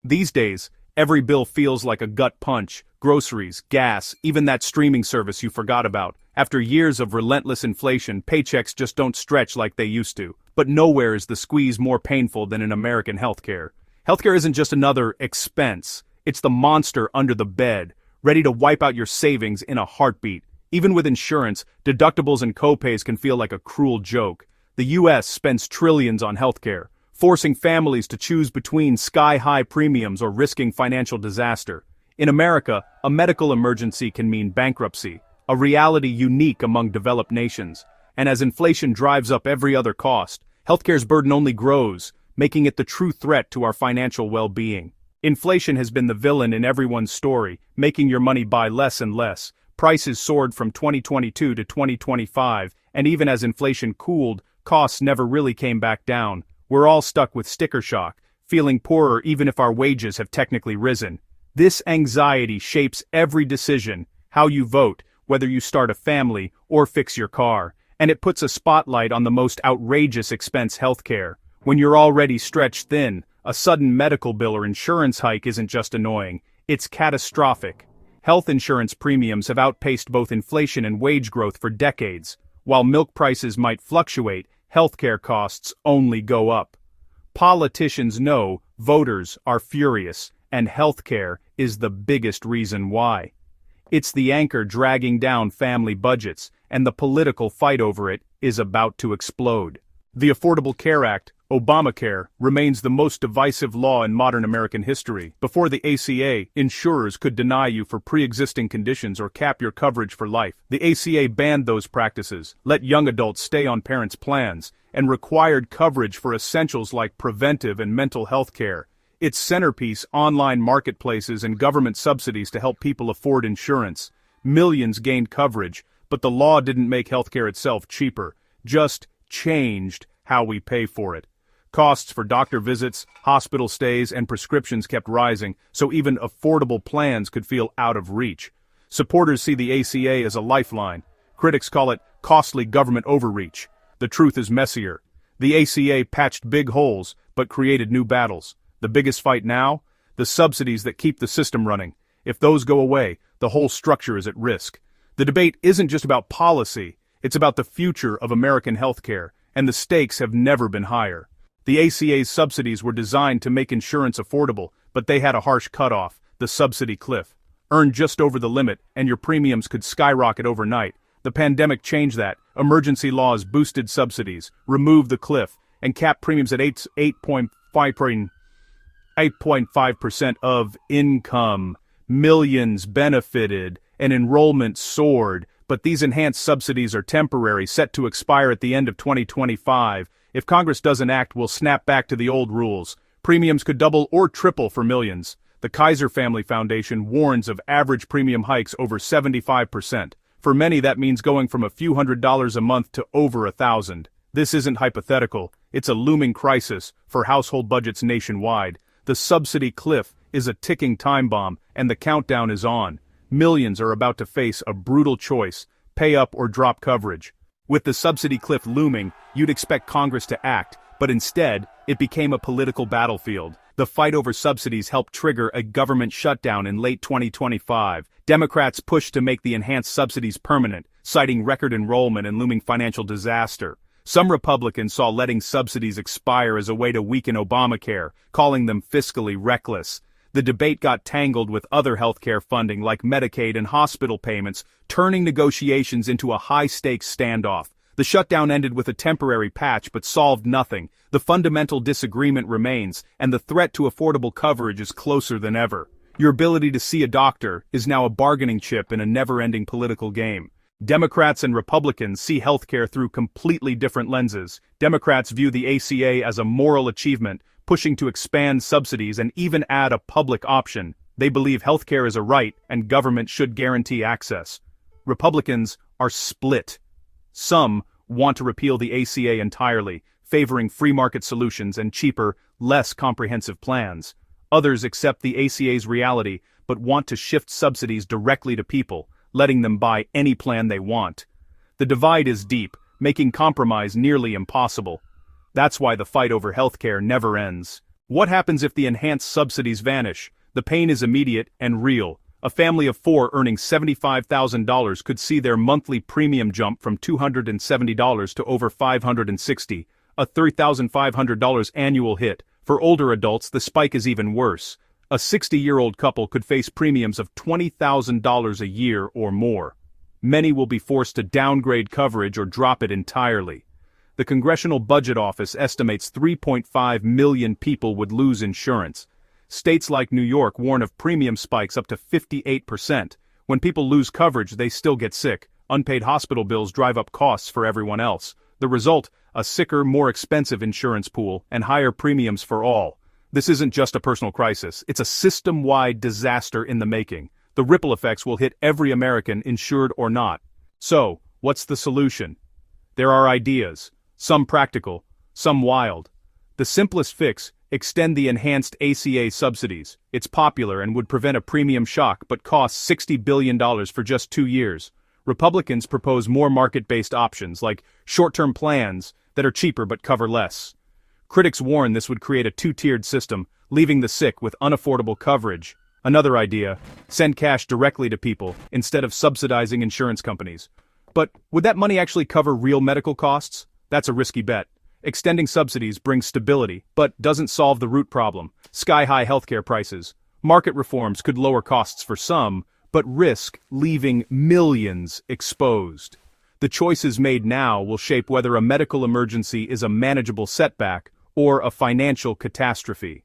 These days, every bill feels like a gut punch: groceries, gas, even that streaming service you forgot about. After years of relentless inflation, paychecks just don't stretch like they used to. But nowhere is the squeeze more painful than in American healthcare. Healthcare isn't just another expense, it's the monster under the bed, ready to wipe out your savings in a heartbeat. Even with insurance, deductibles and copays can feel like a cruel joke. The US spends trillions on healthcare, forcing families to choose between sky-high premiums or risking financial disaster. In America, a medical emergency can mean bankruptcy, a reality unique among developed nations. And as inflation drives up every other cost, healthcare's burden only grows, making it the true threat to our financial well-being. Inflation has been the villain in everyone's story, making your money buy less and less. Prices soared from 2022 to 2025, and even as inflation cooled, costs never really came back down. We're all stuck with sticker shock, feeling poorer even if our wages have technically risen. This anxiety shapes every decision: how you vote, whether you start a family or fix your car. And it puts a spotlight on the most outrageous expense: healthcare. When you're already stretched thin, a sudden medical bill or insurance hike isn't just annoying, it's catastrophic. Health insurance premiums have outpaced both inflation and wage growth for decades. While milk prices might fluctuate, healthcare costs only go up. Politicians know voters are furious, and healthcare is the biggest reason why. It's the anchor dragging down family budgets, and the political fight over it is about to explode. The Affordable Care Act, Obamacare, remains the most divisive law in modern American history. Before the ACA, insurers could deny you for pre-existing conditions or cap your coverage for life. The ACA banned those practices, let young adults stay on parents' plans, and required coverage for essentials like preventive and mental health care. Its centerpiece: online marketplaces and government subsidies to help people afford insurance. Millions gained coverage, but the law didn't make healthcare itself cheaper, just changed how we pay for it. Costs for doctor visits, hospital stays, and prescriptions kept rising, so even affordable plans could feel out of reach. Supporters see the ACA as a lifeline. Critics call it costly government overreach. The truth is messier. The ACA patched big holes, but created new battles. The biggest fight now? The subsidies that keep the system running. If those go away, the whole structure is at risk. The debate isn't just about policy, it's about the future of American healthcare, and the stakes have never been higher. The ACA's subsidies were designed to make insurance affordable, but they had a harsh cutoff: the subsidy cliff. Earn just over the limit, and your premiums could skyrocket overnight. The pandemic changed that. Emergency laws boosted subsidies, removed the cliff, and capped premiums at 8.5% of income. Millions benefited, and enrollment soared, but these enhanced subsidies are temporary, set to expire at the end of 2025. If Congress doesn't act, we'll snap back to the old rules. Premiums could double or triple for millions. The Kaiser Family Foundation warns of average premium hikes over 75%. For many, that means going from a few $100s a month to over $1,000. This isn't hypothetical, it's a looming crisis for household budgets nationwide. The subsidy cliff is a ticking time bomb, and the countdown is on. Millions are about to face a brutal choice: pay up or drop coverage. With the subsidy cliff looming, you'd expect Congress to act, but instead, it became a political battlefield. The fight over subsidies helped trigger a government shutdown in late 2025. Democrats pushed to make the enhanced subsidies permanent, citing record enrollment and looming financial disaster. Some Republicans saw letting subsidies expire as a way to weaken Obamacare, calling them fiscally reckless. The debate got tangled with other healthcare funding like Medicaid and hospital payments, turning negotiations into a high-stakes standoff. The shutdown ended with a temporary patch but solved nothing. The fundamental disagreement remains, and the threat to affordable coverage is closer than ever. Your ability to see a doctor is now a bargaining chip in a never-ending political game. Democrats and Republicans see healthcare through completely different lenses. Democrats view the ACA as a moral achievement, pushing to expand subsidies and even add a public option. They believe healthcare is a right and government should guarantee access. Republicans are split. Some want to repeal the ACA entirely, favoring free market solutions and cheaper, less comprehensive plans. Others accept the ACA's reality but want to shift subsidies directly to people, letting them buy any plan they want. The divide is deep, making compromise nearly impossible. That's why the fight over healthcare never ends. What happens if the enhanced subsidies vanish? The pain is immediate and real. A family of 4 earning $75,000 could see their monthly premium jump from $270 to over $560, a $3,500 annual hit. For older adults, the spike is even worse. A 60-year-old couple could face premiums of $20,000 a year or more. Many will be forced to downgrade coverage or drop it entirely. The Congressional Budget Office estimates 3.5 million people would lose insurance. States like New York warn of premium spikes up to 58%. When people lose coverage, they still get sick. Unpaid hospital bills drive up costs for everyone else. The result, a sicker, more expensive insurance pool and higher premiums for all. This isn't just a personal crisis, it's a system-wide disaster in the making. The ripple effects will hit every American, insured or not. So, what's the solution? There are ideas. Some practical, some wild. The simplest fix, extend the enhanced ACA subsidies. It's popular and would prevent a premium shock but costs $60 billion for just 2 years. Republicans propose more market-based options like short-term plans that are cheaper but cover less. Critics warn this would create a 2-tiered system, leaving the sick with unaffordable coverage. Another idea, send cash directly to people instead of subsidizing insurance companies. But would that money actually cover real medical costs? That's a risky bet. Extending subsidies brings stability, but doesn't solve the root problem: sky-high healthcare prices. Market reforms could lower costs for some, but risk leaving millions exposed. The choices made now will shape whether a medical emergency is a manageable setback or a financial catastrophe.